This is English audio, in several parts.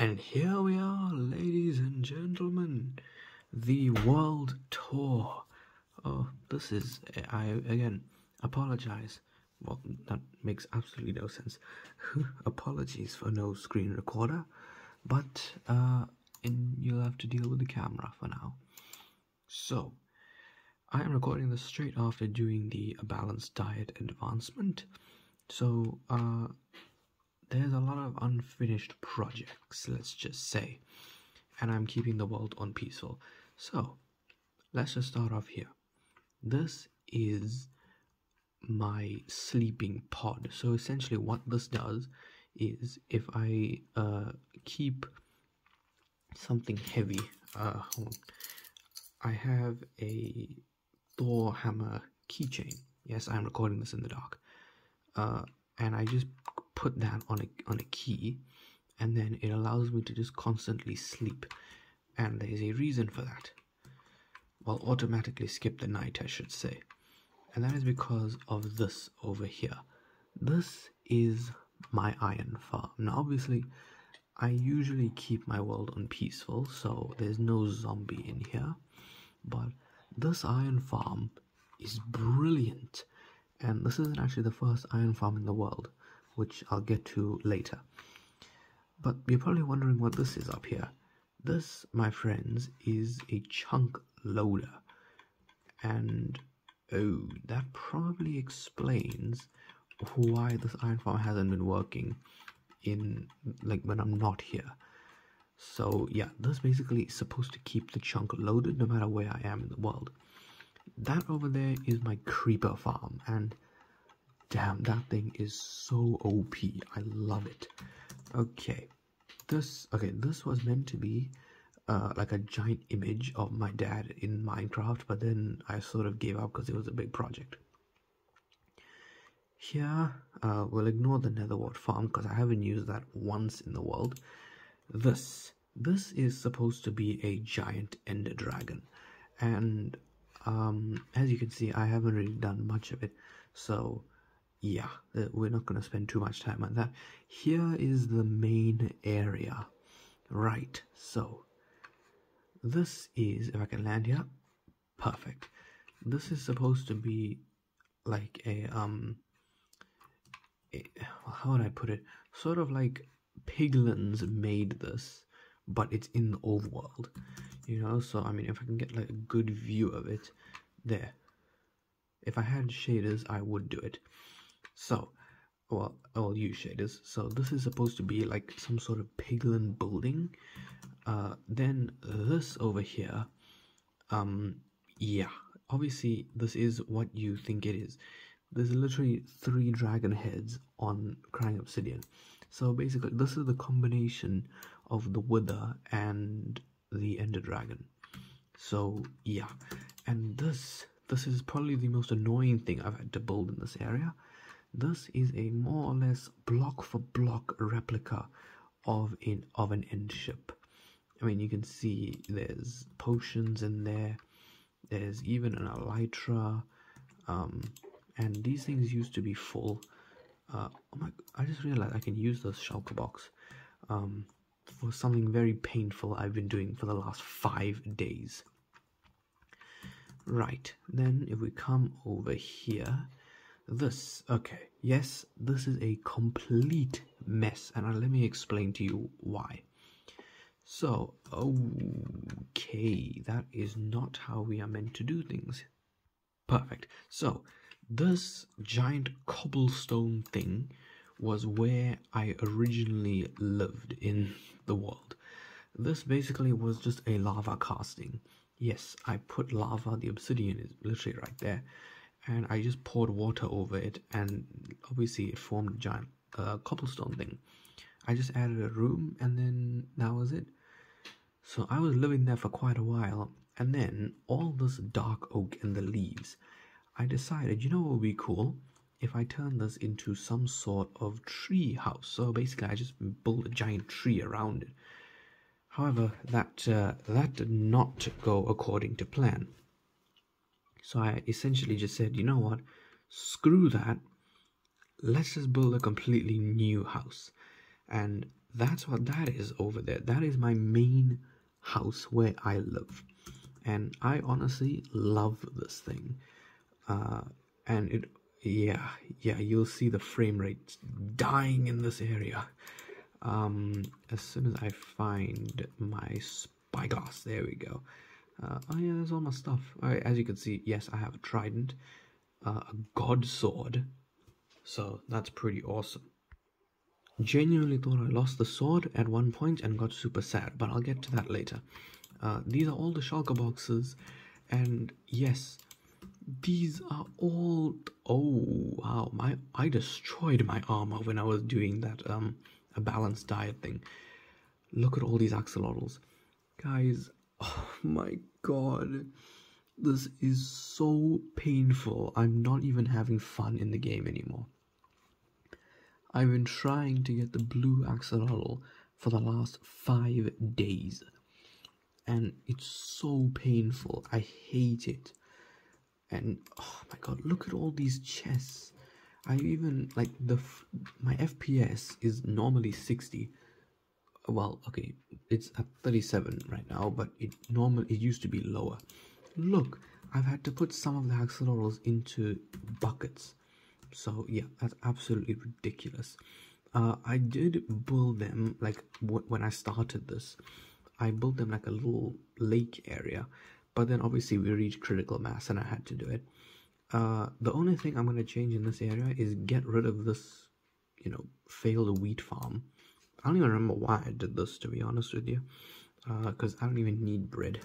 And here we are, ladies and gentlemen, the world tour. Oh, this is, I again apologize. Well, that makes absolutely no sense. Apologies for no screen recorder, but you'll have to deal with the camera for now. So, I am recording this straight after doing the balanced diet advancement. So, there's a lot of unfinished projects, let's just say, and I'm keeping the world on peaceful. So, let's just start off here. This is my sleeping pod. So essentially what this does is, if I keep something heavy, I have a Thor hammer keychain. Yes, I'm recording this in the dark, and I just put that on a key, and then it allows me to just constantly sleep. And there's a reason for that. Well, automatically skip the night, I should say. And that is because of this over here. This is my iron farm. Now, obviously, I usually keep my world on peaceful, so there's no zombie in here. But this iron farm is brilliant. And this isn't actually the first iron farm in the world, which I'll get to later. But you're probably wondering what this is up here. This, my friends, is a chunk loader. And oh, that probably explains why this iron farm hasn't been working in, like, when I'm not here. So yeah, this basically is supposed to keep the chunk loaded no matter where I am in the world. That over there is my creeper farm, and damn, that thing is so OP. I love it. Okay, this was meant to be like a giant image of my dad in Minecraft, but then I sort of gave up because it was a big project. Here, we'll ignore the nether wart farm because I haven't used that once in the world. This is supposed to be a giant ender dragon, and as you can see, I haven't really done much of it, so yeah, we're not going to spend too much time on that. Here is the main area. Right, so this is, if I can land here, perfect. This is supposed to be like a how would I put it? Sort of like piglins made this, but it's in the overworld, you know. So I mean, if I can get like a good view of it, there. If I had shaders, I would do it. So, well, I'll use shaders. So this is supposed to be like some sort of piglin building. Then this over here, yeah, obviously this is what you think it is. There's literally 3 dragon heads on crying obsidian. So basically this is the combination of the wither and the ender dragon. So yeah, and this is probably the most annoying thing I've had to build in this area. This is a more or less block for block replica of an end ship. I mean, you can see there's potions in there. There's even an elytra, and these things used to be full. Oh my! I just realized I can use this shulker box for something very painful I've been doing for the last 5 days. Right, then if we come over here, okay, yes, this is a complete mess, and let me explain to you why. So, okay, that is not how we are meant to do things. Perfect. So, this giant cobblestone thing was where I originally lived in the world. This basically was just a lava casting. Yes, I put lava, the obsidian is literally right there, and I just poured water over it, and obviously it formed a giant cobblestone thing. I just added a room, and then that was it. So I was living there for quite a while, and then all this dark oak and the leaves, I decided, you know what would be cool? If I turn this into some sort of tree house. So basically I just built a giant tree around it. However, that did not go according to plan. So I essentially just said, you know what, screw that, let's just build a completely new house. And that's what that is over there. That is my main house where I live, and I honestly love this thing. And it, yeah, you'll see the frame rate dying in this area. As soon as I find my spyglass, there we go. Oh yeah, there's all my stuff. Alright, as you can see, yes, I have a trident, a god sword, so that's pretty awesome. Genuinely thought I lost the sword at one point and got super sad, but I'll get to that later. These are all the shulker boxes, and yes, these are all... Oh wow, I destroyed my armor when I was doing that a balanced diet thing. Look at all these axolotls, guys. Oh my god, this is so painful. I'm not even having fun in the game anymore. I've been trying to get the blue axolotl for the last 5 days, and it's so painful. I hate it. And oh my god, look at all these chests. I even like my FPS is normally 60. Well, okay, it's at 37 right now, but it used to be lower. Look, I've had to put some of the axolotls into buckets. So yeah, that's absolutely ridiculous. I did build them, like when I started this, I built them like a little lake area, but then obviously we reached critical mass and I had to do it. The only thing I'm going to change in this area is get rid of this, failed wheat farm. I don't even remember why I did this, to be honest with you, because I don't even need bread.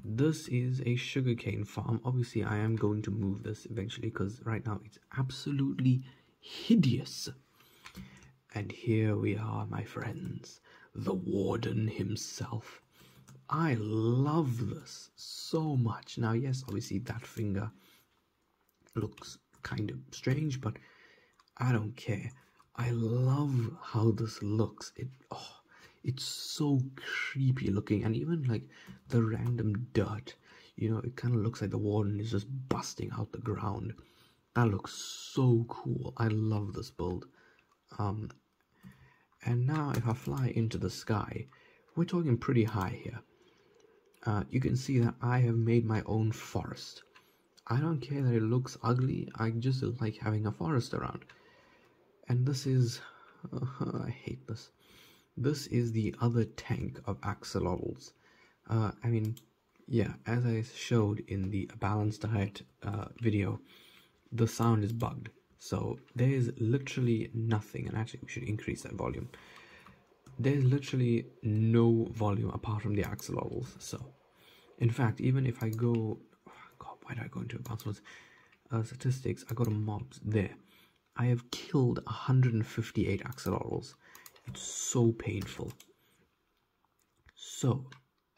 This is a sugarcane farm. Obviously, I am going to move this eventually because right now it's absolutely hideous. And here we are, my friends, the warden himself. I love this so much. Now, yes, obviously that finger looks kind of strange, but I don't care. I love how this looks. It's so creepy looking, and even like the random dirt, it kind of looks like the warden is just busting out the ground. That looks so cool. I love this build. And now if I fly into the sky, we're talking pretty high here. You can see that I have made my own forest. I don't care that it looks ugly, I just like having a forest around. And this is... I hate this. This is the other tank of axolotls. I mean, yeah, as I showed in the balanced diet video, the sound is bugged. So there is literally nothing, and actually we should increase that volume. There's literally no volume apart from the axolotls. So, in fact, even if I go... Oh God, why did I go into advanced statistics? I go to mobs there. I have killed 158 axolotls. It's so painful. So,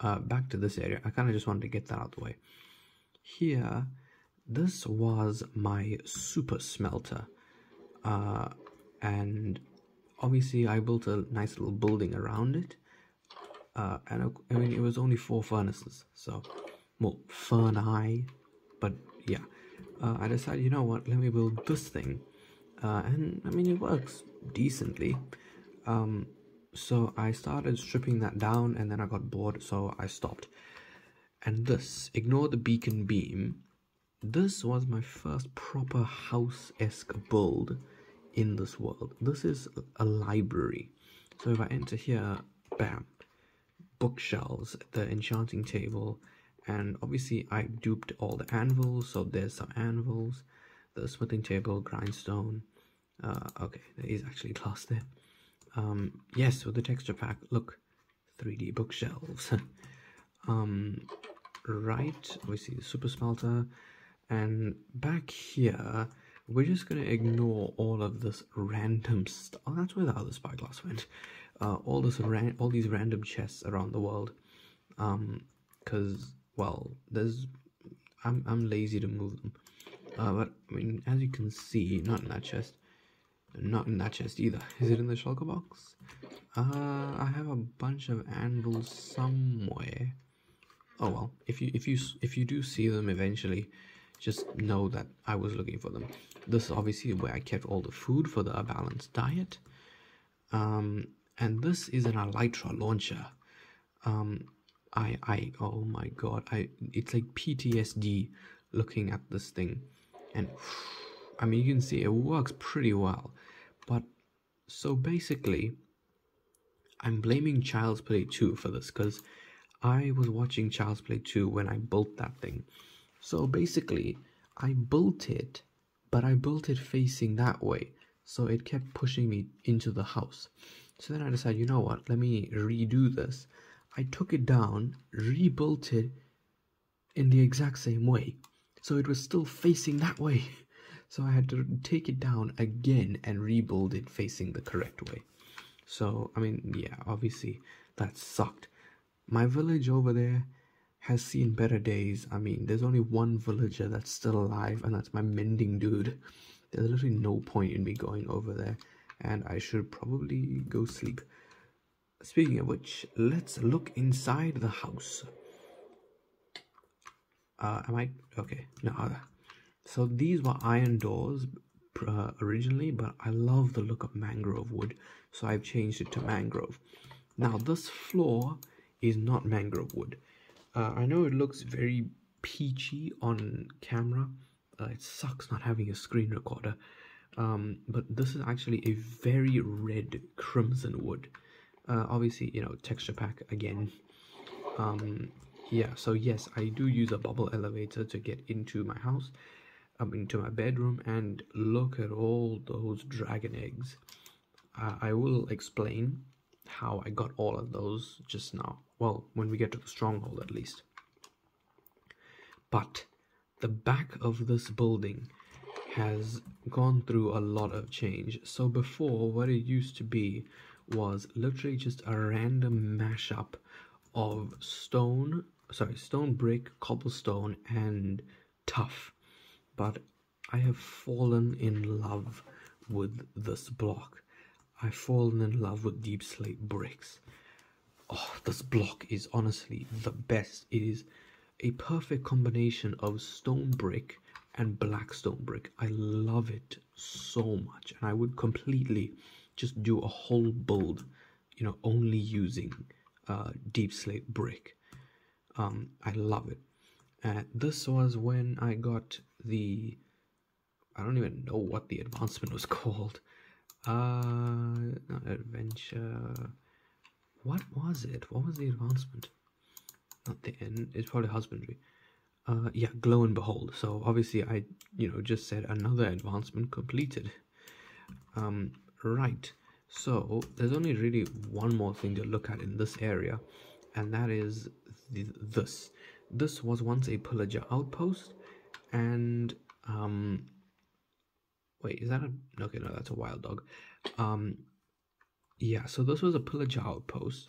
back to this area. I kind of just wanted to get that out of the way. Here, this was my super smelter. And obviously I built a nice little building around it. And I mean, it was only 4 furnaces. So, well, furnace. But yeah, I decided, you know what, let me build this thing. And I mean, it works decently. So I started stripping that down, and then I got bored, so I stopped. And this, ignore the beacon beam, this was my first proper house-esque build in this world. This is a library. So if I enter here, bam, bookshelves, the enchanting table, and obviously I duped all the anvils, so there's some anvils, the smithing table, grindstone. Okay, there is actually glass there. Yes, with the texture pack, look, 3D bookshelves. Right, we see the super smelter, and back here, we're just gonna ignore all of this random stuff. Oh, that's where the other spyglass went. All these random chests around the world. Cause, well, I'm lazy to move them. But I mean, as you can see, not in that chest. Not in that chest either. Is it in the shulker box? I have a bunch of anvils somewhere. Oh well, if you do see them eventually, just know that I was looking for them. This is obviously where I kept all the food for the balanced diet. And this is an Elytra Launcher. Oh my god, it's like PTSD looking at this thing. And I mean, you can see it works pretty well. But so basically, I'm blaming Child's Play 2 for this, because I was watching Child's Play 2 when I built that thing. So basically, I built it, but I built it facing that way, so it kept pushing me into the house. So then I decided, you know what, let me redo this. I took it down, rebuilt it in the exact same way, so it was still facing that way. So I had to take it down again and rebuild it facing the correct way. So, I mean, yeah, obviously that sucked. My village over there has seen better days. I mean, there's only one villager that's still alive, and that's my mending dude. There's literally no point in me going over there, and I should probably go sleep. Speaking of which, let's look inside the house. Am I? Okay, no. So these were iron doors originally, but I love the look of mangrove wood, so I've changed it to mangrove. Now this floor is not mangrove wood. I know it looks very peachy on camera. It sucks not having a screen recorder. But this is actually a very red crimson wood. Obviously, you know, texture pack again. Yeah, so yes, I do use a bubble elevator to get into my house, into my bedroom, and look at all those dragon eggs. I will explain how I got all of those just now. Well, when we get to the stronghold at least. But the back of this building has gone through a lot of change. So before, what it used to be was literally just a random mashup of stone, brick, cobblestone, and tuff. But I have fallen in love with this block. I've fallen in love with deep slate bricks. Oh, this block is honestly the best. It is a perfect combination of stone brick and black stone brick. I love it so much, and I would completely just do a whole build, you know, only using deep slate brick. I love it. This was when I got the, I don't even know what the advancement was called. Not adventure. What was it? What was the advancement? Not the end. It's probably husbandry. Yeah, glow and behold. So obviously I, just said another advancement completed. Right. So there's only really one more thing to look at in this area, and that is this. This was once a Pullager Outpost, and wait, is that a, okay, no, that's a wild dog. Yeah, so this was a Pullager Outpost,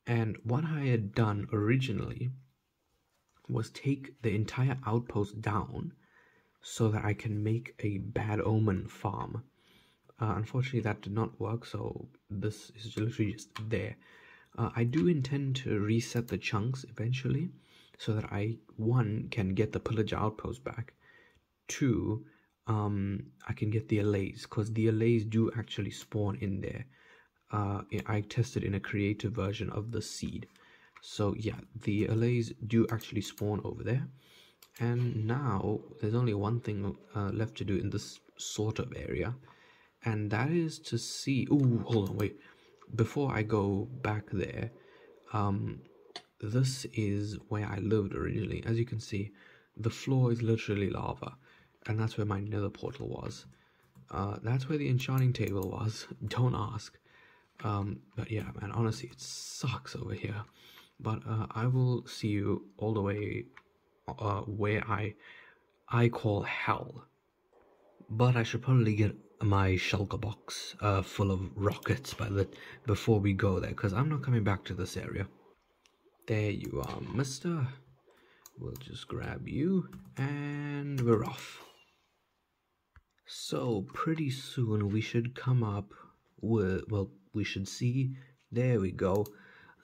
and what I had done originally was take the entire outpost down so that I can make a Bad Omen farm. Unfortunately, that did not work, so this is literally just there. I do intend to reset the chunks eventually, so that I, one, can get the Pullager Outpost back, two, I can get the allays, because the allays do actually spawn in there. I tested in a creative version of the seed. So yeah, the allays do actually spawn over there. And now there's only one thing left to do in this sort of area, and that is to see, ooh, hold on, wait, before I go back there, this is where I lived originally. As you can see, the floor is literally lava, and that's where my nether portal was. That's where the enchanting table was. Don't ask. But yeah, man, honestly, it sucks over here. But I will see you all the way where I call hell. But I should probably get my shulker box full of rockets before we go there, because I'm not coming back to this area. There you are, mister. We'll just grab you, and we're off. So pretty soon we should come up with, well, we should see, there we go,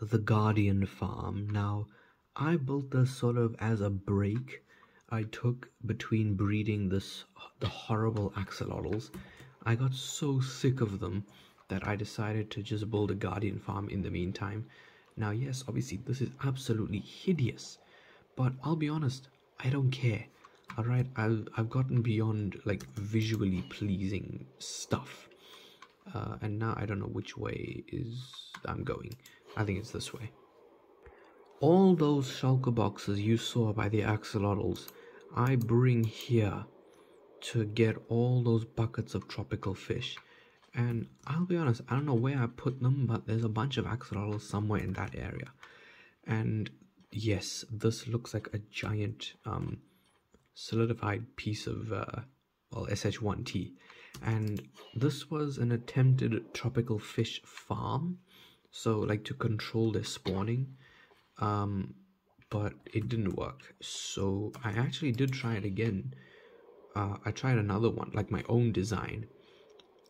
the Guardian Farm. Now, I built this sort of as a break I took between breeding the horrible axolotls. I got so sick of them that I decided to just build a guardian farm in the meantime. Now, yes, obviously this is absolutely hideous, but I'll be honest, I don't care. All right, I've gotten beyond like visually pleasing stuff, and now I don't know which way I'm going. I think it's this way. All those shulker boxes you saw by the axolotls, I bring here to get all those buckets of tropical fish. And I'll be honest, I don't know where I put them, but there's a bunch of axolotls somewhere in that area. And yes, this looks like a giant solidified piece of well, SH1T. And this was an attempted tropical fish farm, so like to control their spawning, but it didn't work. So I actually did try it again. I tried another one, like my own design.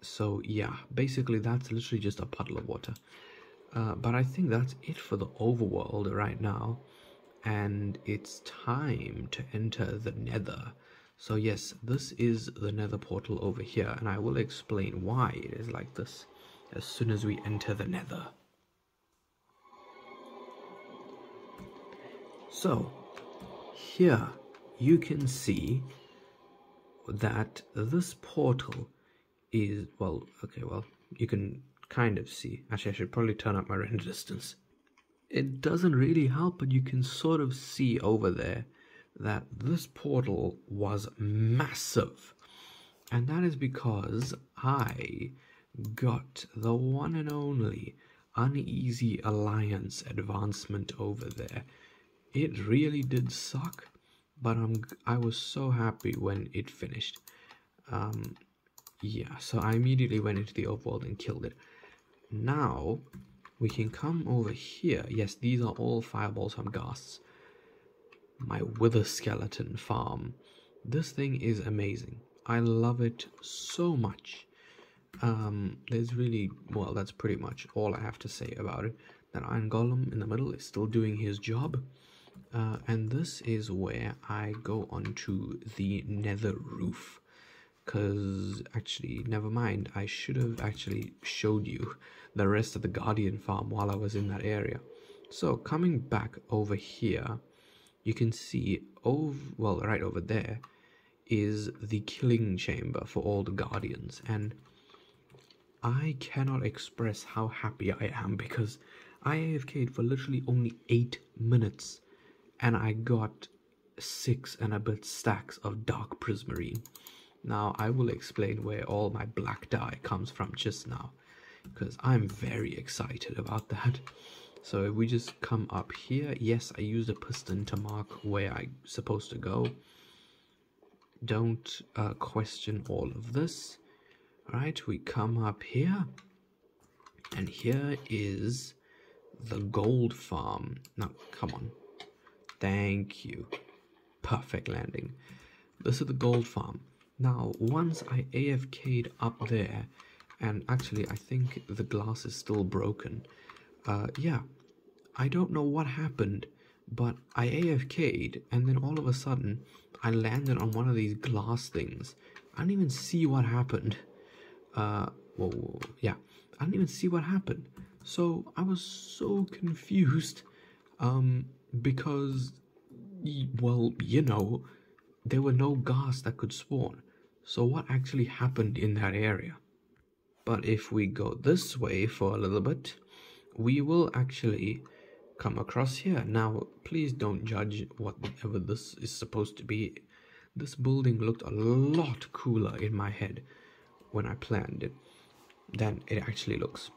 So yeah, basically that's literally just a puddle of water. But I think that's it for the overworld right now, and it's time to enter the Nether. So yes, this is the Nether portal over here, and I will explain why it is like this as soon as we enter the Nether. So here you can see that this portal is, well, okay, well, you can kind of see. Actually, I should probably turn up my render distance. It doesn't really help, but you can sort of see over there that this portal was massive. And that is because I got the one and only Uneasy Alliance advancement over there. It really did suck, but I was so happy when it finished. Yeah, so I immediately went into the overworld and killed it. Now we can come over here. Yes, these are all fireballs from ghasts. My wither skeleton farm. This thing is amazing. I love it so much. There's really, well, that's pretty much all I have to say about it. That iron golem in the middle is still doing his job. And this is where I go onto the Nether Roof. Because, actually, never mind, I should have actually showed you the rest of the Guardian farm while I was in that area. So, coming back over here, you can see, well, right over there, is the killing chamber for all the Guardians. And I cannot express how happy I am, because I AFK'd for literally only 8 minutes, and I got 6 and a bit stacks of dark prismarine. Now, I will explain where all my black dye comes from just now, because I'm very excited about that. So if we just come up here, yes, I used a piston to mark where I'm supposed to go. Don't question all of this. Alright, we come up here, and here is the gold farm. Now, come on. Thank you. Perfect landing. This is the gold farm. Now, once I AFK'd up there, and actually I think the glass is still broken. Yeah, I don't know what happened, but I AFK'd, and then all of a sudden, I landed on one of these glass things. I didn't even see what happened. Well, yeah, I didn't even see what happened. So, I was so confused, because, well, you know, there were no ghasts that could spawn. So what actually happened in that area? But if we go this way for a little bit, we will actually come across here. Now, please don't judge whatever this is supposed to be. This building looked a lot cooler in my head when I planned it than it actually looks.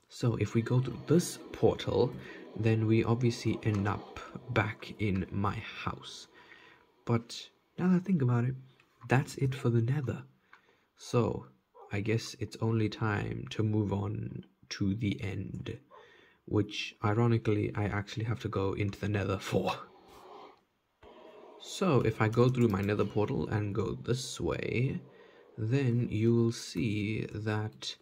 So if we go to this portal, then we obviously end up back in my house. But now that I think about it, that's it for the Nether. So I guess it's only time to move on to the end, which ironically I actually have to go into the Nether for. So if I go through my Nether portal and go this way, then you will see that,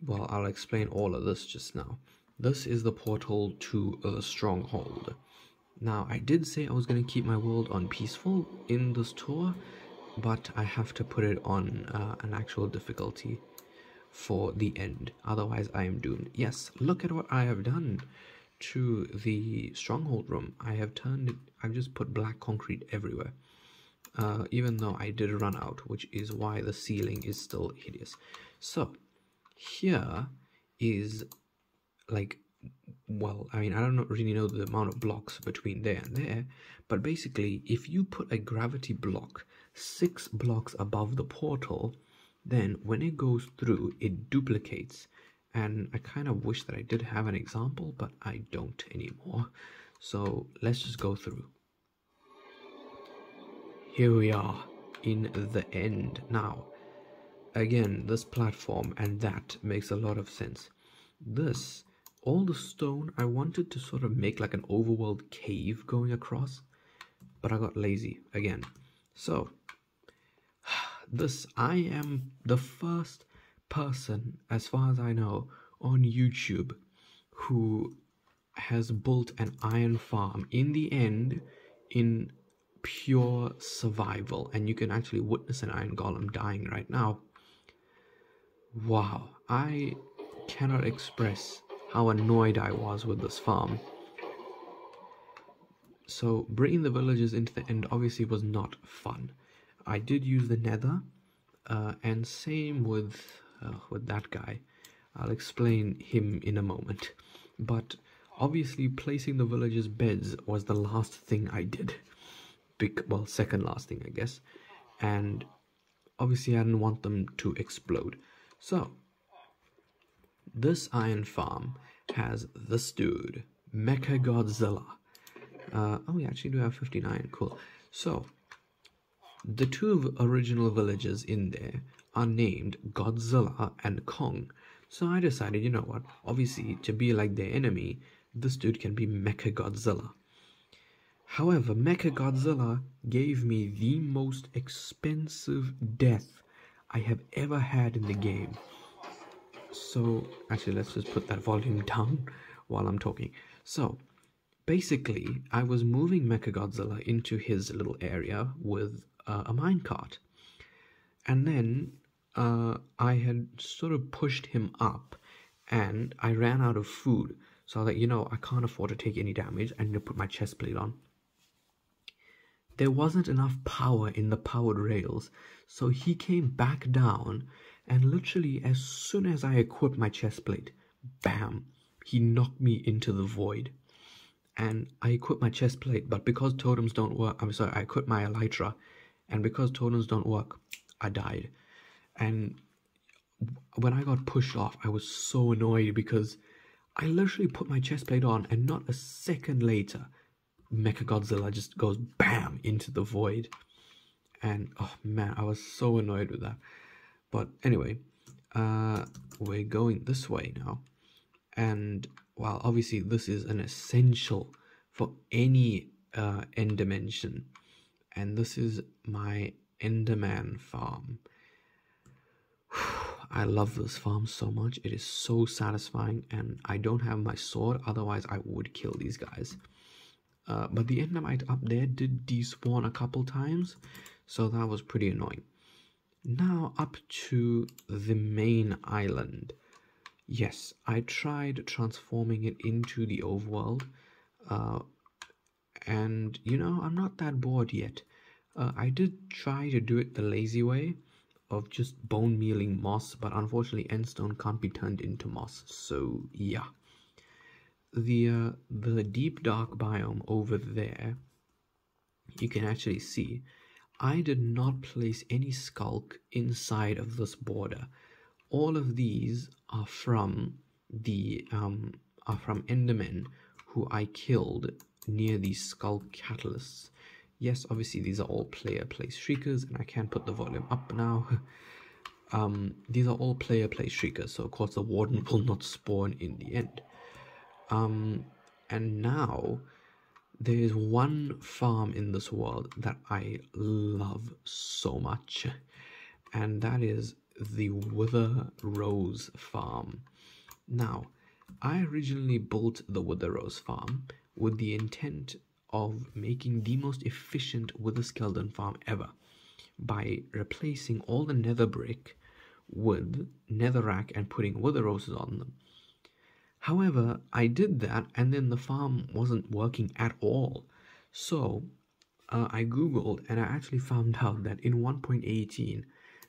well, I'll explain all of this just now. This is the portal to the Stronghold. Now, I did say I was going to keep my world on peaceful in this tour, but I have to put it on an actual difficulty for the end. Otherwise, I am doomed. Yes, look at what I have done to the Stronghold Room. I have turned it, I've just put black concrete everywhere. Even though I did run out, which is why the ceiling is still hideous. So, here is, like, well, I mean, I don't really know the amount of blocks between there and there, but basically, if you put a gravity block 6 blocks above the portal, then when it goes through, it duplicates. And I kind of wish that I did have an example, but I don't anymore. So let's just go through. Here we are in the end. Now, again, this platform and that makes a lot of sense. This, all the stone, I wanted to sort of make like an overworld cave going across, but I got lazy again. So, this, I am the first person, as far as I know, on YouTube who has built an iron farm in the end in pure survival, and you can actually witness an iron golem dying right now. Wow, I cannot express how annoyed I was with this farm. So bringing the villagers into the end obviously was not fun. I did use the nether, and same with that guy. I'll explain him in a moment. But obviously placing the villagers' beds was the last thing I did. Well, second last thing, I guess. And obviously I didn't want them to explode. So, this iron farm has this dude, Mecha Godzilla. Oh, we actually do have 59, cool. So, the two original villagers in there are named Godzilla and Kong. So I decided, you know what, obviously to be like their enemy, this dude can be Mecha Godzilla. However, Mecha Godzilla gave me the most expensive death I have ever had in the game. So, actually, let's just put that volume down while I'm talking. So, basically, I was moving Mecha Godzilla into his little area with a minecart. And then I had sort of pushed him up, and I ran out of food. So I was like, you know, I can't afford to take any damage. I need to put my chest plate on. There wasn't enough power in the powered rails, so he came back down, and literally as soon as I equipped my chest plate, bam, he knocked me into the void. And I equipped my chest plate, but because totems don't work, I equipped my elytra, and because totems don't work, I died. And when I got pushed off, I was so annoyed because I literally put my chest plate on, and not a second later, Mecha Godzilla just goes BAM into the void. And oh man, I was so annoyed with that. But anyway, we're going this way now. And while obviously this is an essential for any end dimension, and this is my Enderman Farm. I love this farm so much. It is so satisfying, and I don't have my sword, otherwise I would kill these guys. But the Endermite up there did despawn a couple times, so that was pretty annoying. Now up to the main island. Yes, I tried transforming it into the overworld, and you know, I'm not that bored yet. I did try to do it the lazy way of just bone mealing moss, but unfortunately endstone can't be turned into moss, so yeah. The deep dark biome over there, you can actually see I did not place any skulk inside of this border. All of these are from the Endermen who I killed near these skull catalysts. Yes, obviously these are all player place shriekers, and I can put the volume up now. These are all player place shriekers, so of course the warden will not spawn in the end. And now there is one farm in this world that I love so much, and that is the Wither Rose Farm. Now, I originally built the Wither Rose Farm with the intent of making the most efficient Wither Skeleton farm ever by replacing all the nether brick with netherrack and putting wither roses on them. However, I did that and then the farm wasn't working at all. So I googled and I actually found out that in 1.18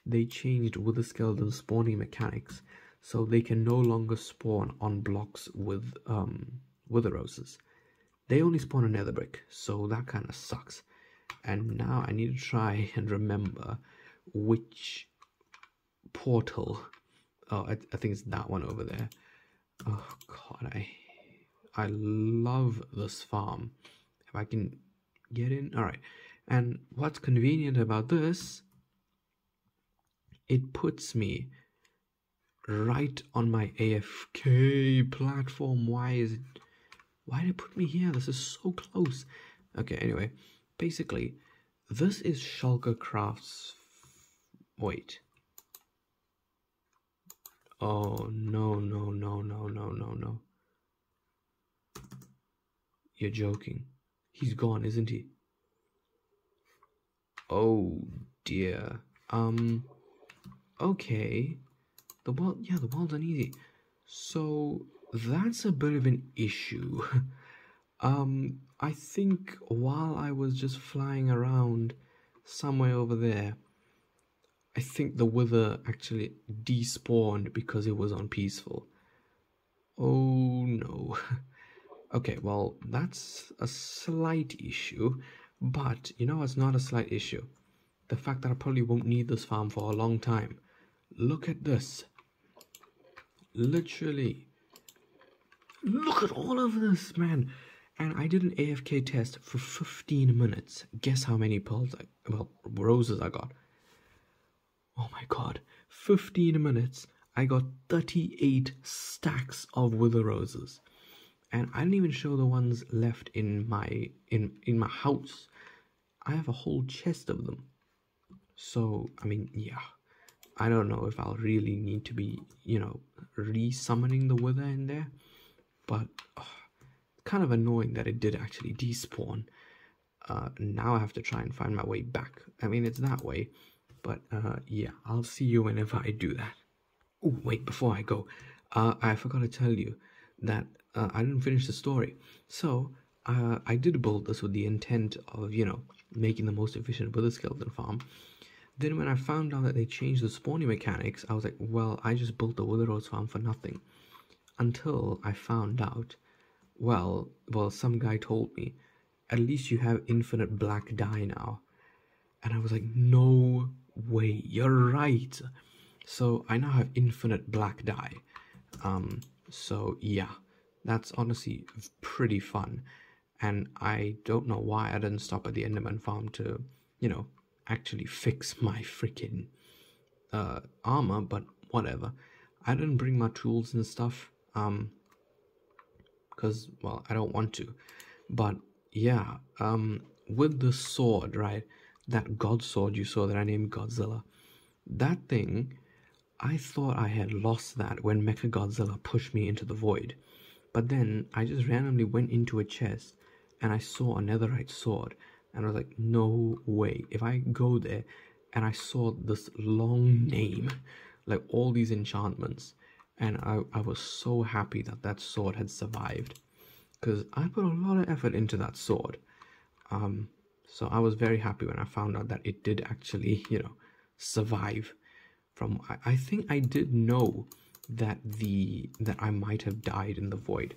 they changed wither skeleton spawning mechanics, so they can no longer spawn on blocks with wither roses. They only spawn on nether brick, so that kind of sucks. And now I need to try and remember which portal. Oh, I think it's that one over there. Oh god, I love this farm. If I can get in. Alright. And what's convenient about this, it puts me right on my AFK platform. Why did it put me here? This is so close. Okay, anyway. Basically, this is Shulker Craft's... Wait. Oh, no. You're joking. He's gone, isn't he? Oh, dear. Okay. The world's uneasy. So, that's a bit of an issue. I think while I was just flying around somewhere over there, I think the wither actually despawned because it was on peaceful. Oh no. Okay, well, that's a slight issue, but you know what's not a slight issue? The fact that I probably won't need this farm for a long time. Look at this. Literally. Look at all of this, man. And I did an AFK test for 15 minutes. Guess how many roses I got? Oh my god. 15 minutes. I got 38 stacks of wither roses. And I didn't even show the ones left in my house. I have a whole chest of them. So, I mean, yeah. I don't know if I'll really need to be, re-summoning the wither in there. But... kind of annoying that it did actually despawn. Now I have to try and find my way back. I mean, it's that way, but yeah, I'll see you whenever I do that. Oh, wait, before I go, I forgot to tell you that I didn't finish the story. So, I did build this with the intent of, making the most efficient wither skeleton farm. Then when I found out that they changed the spawning mechanics, I was like, well, I just built the wither rose farm for nothing. Until I found out, well, some guy told me, at least you have infinite black dye now. And I was like, no way, you're right. So I now have infinite black dye. So yeah, that's honestly pretty fun. And I don't know why I didn't stop at the Enderman Farm to, actually fix my freaking armor, but whatever. I didn't bring my tools and stuff, because, well, I don't want to. But yeah, with the sword, right, that god sword you saw that I named Godzilla, that thing, I thought I had lost that when Mechagodzilla pushed me into the void. But then I just randomly went into a chest and I saw a netherite sword, and I was like, no way. If I go there and I saw this long name, like all these enchantments, and I was so happy that that sword had survived, because I put a lot of effort into that sword. So I was very happy when I found out that it did actually, survive. From I think I did know that I might have died in the void.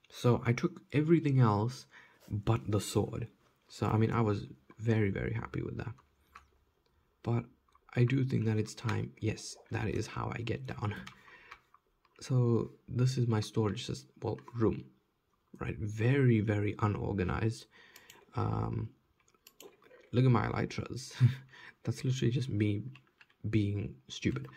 So I took everything else but the sword. So I mean, I was very, very happy with that. But I do think that it's time. Yes, that is how I get down. So this is my storage system, room, right? Very, very unorganized. Look at my elytras. That's literally just me being stupid.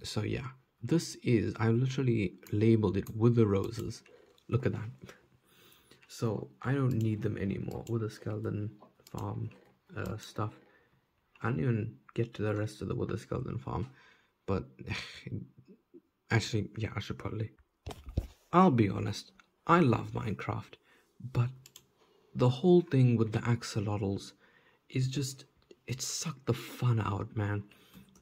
So yeah, this is, I literally labeled it wither roses. Look at that. So I don't need them anymore. Wither skeleton farm stuff. I didn't even get to the rest of the wither skeleton farm, but actually, yeah, I should probably. I'll be honest, I love Minecraft, but the whole thing with the axolotls is just, it sucked the fun out, man.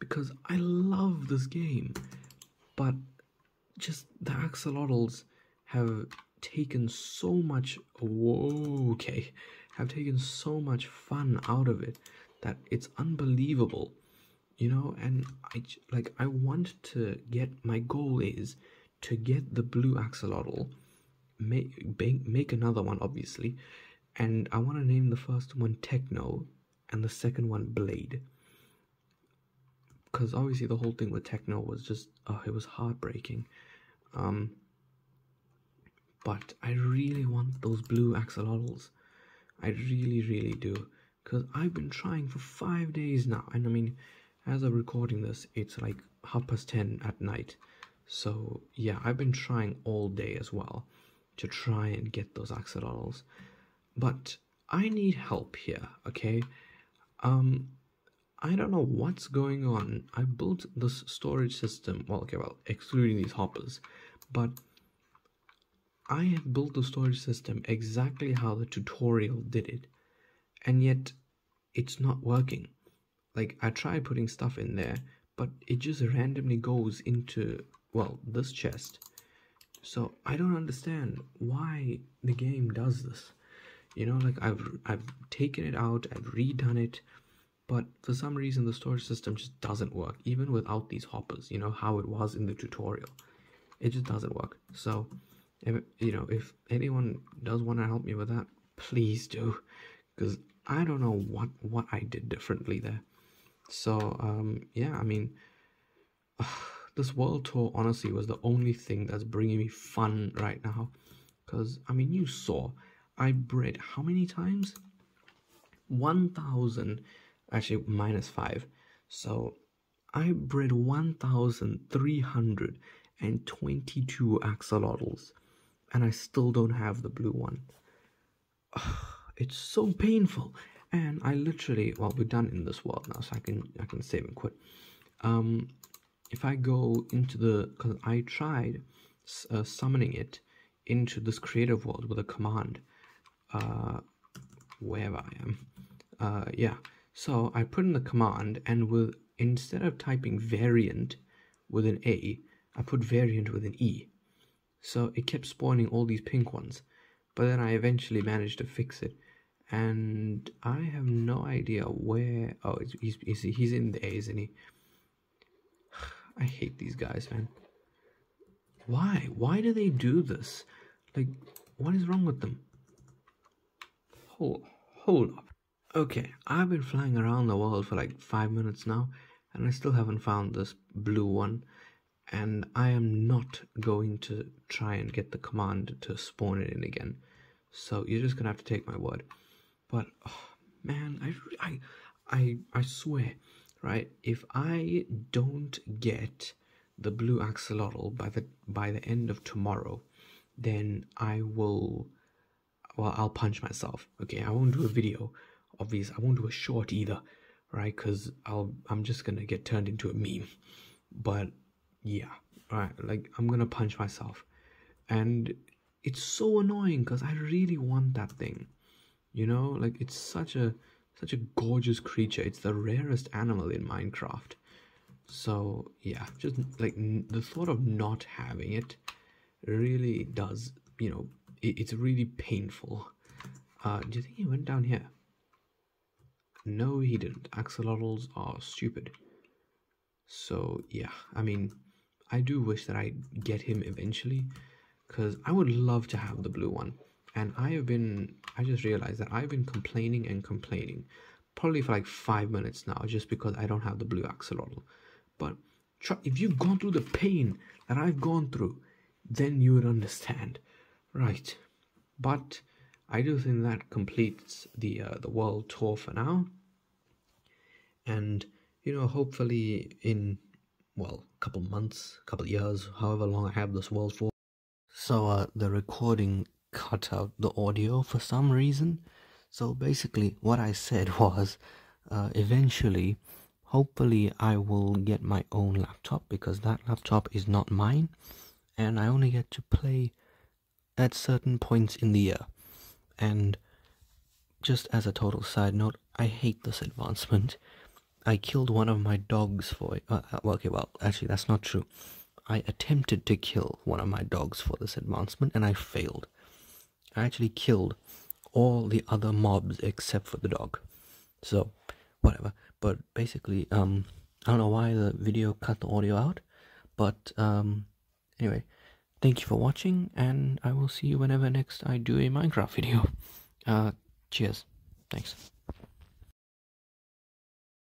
because I love this game, but just the axolotls have taken so much have taken so much fun out of it that it's unbelievable, you know. And I want to get, my goal is to get the blue axolotl, make another one obviously, and I want to name the first one Techno and the second one Blade, because obviously the whole thing with Techno was just it was heartbreaking. But I really want those blue axolotls. I really do, because I've been trying for 5 days now, and I mean, as I'm recording this, it's like 10:30 at night. So yeah, I've been trying all day as well to try and get those axolotls, but I need help here, okay? I don't know what's going on. I built this storage system, well, excluding these hoppers, but I have built the storage system exactly how the tutorial did it, and yet it's not working. Like, I tried putting stuff in there, but it just randomly goes into, well, this chest. So I don't understand why the game does this. You know, like I've taken it out, I've redone it, but for some reason the storage system just doesn't work, even without these hoppers, you know, how it was in the tutorial. It just doesn't work. So, if anyone does want to help me with that, please do, because I don't know what I did differently there. So, yeah, I mean, this world tour honestly was the only thing that's bringing me fun right now, because, I mean, you saw, I bred how many times? 1,000, actually -5. So I bred 1,322 axolotls, and I still don't have the blue one. It's so painful. And I literally, well, we're done in this world now, so I can save and quit. If I go into because I tried summoning it into this creative world with a command, wherever I am, yeah. So I put in the command, and instead of typing variant with an A, I put variant with an E. So it kept spawning all these pink ones, but then I eventually managed to fix it, and I have no idea where. Oh, he's in there, isn't he? I hate these guys, man. Why do they do this? Like, what is wrong with them? Hold up. Okay, I've been flying around the world for like 5 minutes now, and I still haven't found this blue one, and I am not going to try and get the command to spawn it in again. So you're just gonna have to take my word. But oh, man, I swear, right? If I don't get the blue axolotl by the end of tomorrow, then I'll punch myself. Okay, I won't do a video. Obviously, I won't do a short either, right? Because I'm just gonna get turned into a meme. But yeah, right. Like, I'm gonna punch myself, and it's so annoying because I really want that thing. You know, like, it's such a gorgeous creature. It's the rarest animal in Minecraft. So yeah, just like the thought of not having it really does, you know, it's really painful. Do you think he went down here? No, he didn't. Axolotls are stupid. So yeah, I mean, I do wish that I get him eventually, because I would love to have the blue one. And I just realized that I've been complaining and complaining probably for like 5 minutes now, just because I don't have the blue axolotl. But if you've gone through the pain that I've gone through, then you would understand, right? But I do think that completes the world tour for now. And, you know, hopefully in, well, a couple months, couple years, however long I have this world for. So the recording cut out the audio for some reason. So basically what I said was, eventually, hopefully I will get my own laptop, because that laptop is not mine, and I only get to play at certain points in the year. And just as a total side note, I hate this advancement. I killed one of my dogs for it. Okay, well, actually, that's not true. I attempted to kill one of my dogs for this advancement, and I failed. I actually killed all the other mobs except for the dog. So, whatever. But basically, I don't know why the video cut the audio out. But, anyway, thank you for watching, and I will see you whenever next I do a Minecraft video. Cheers. Thanks.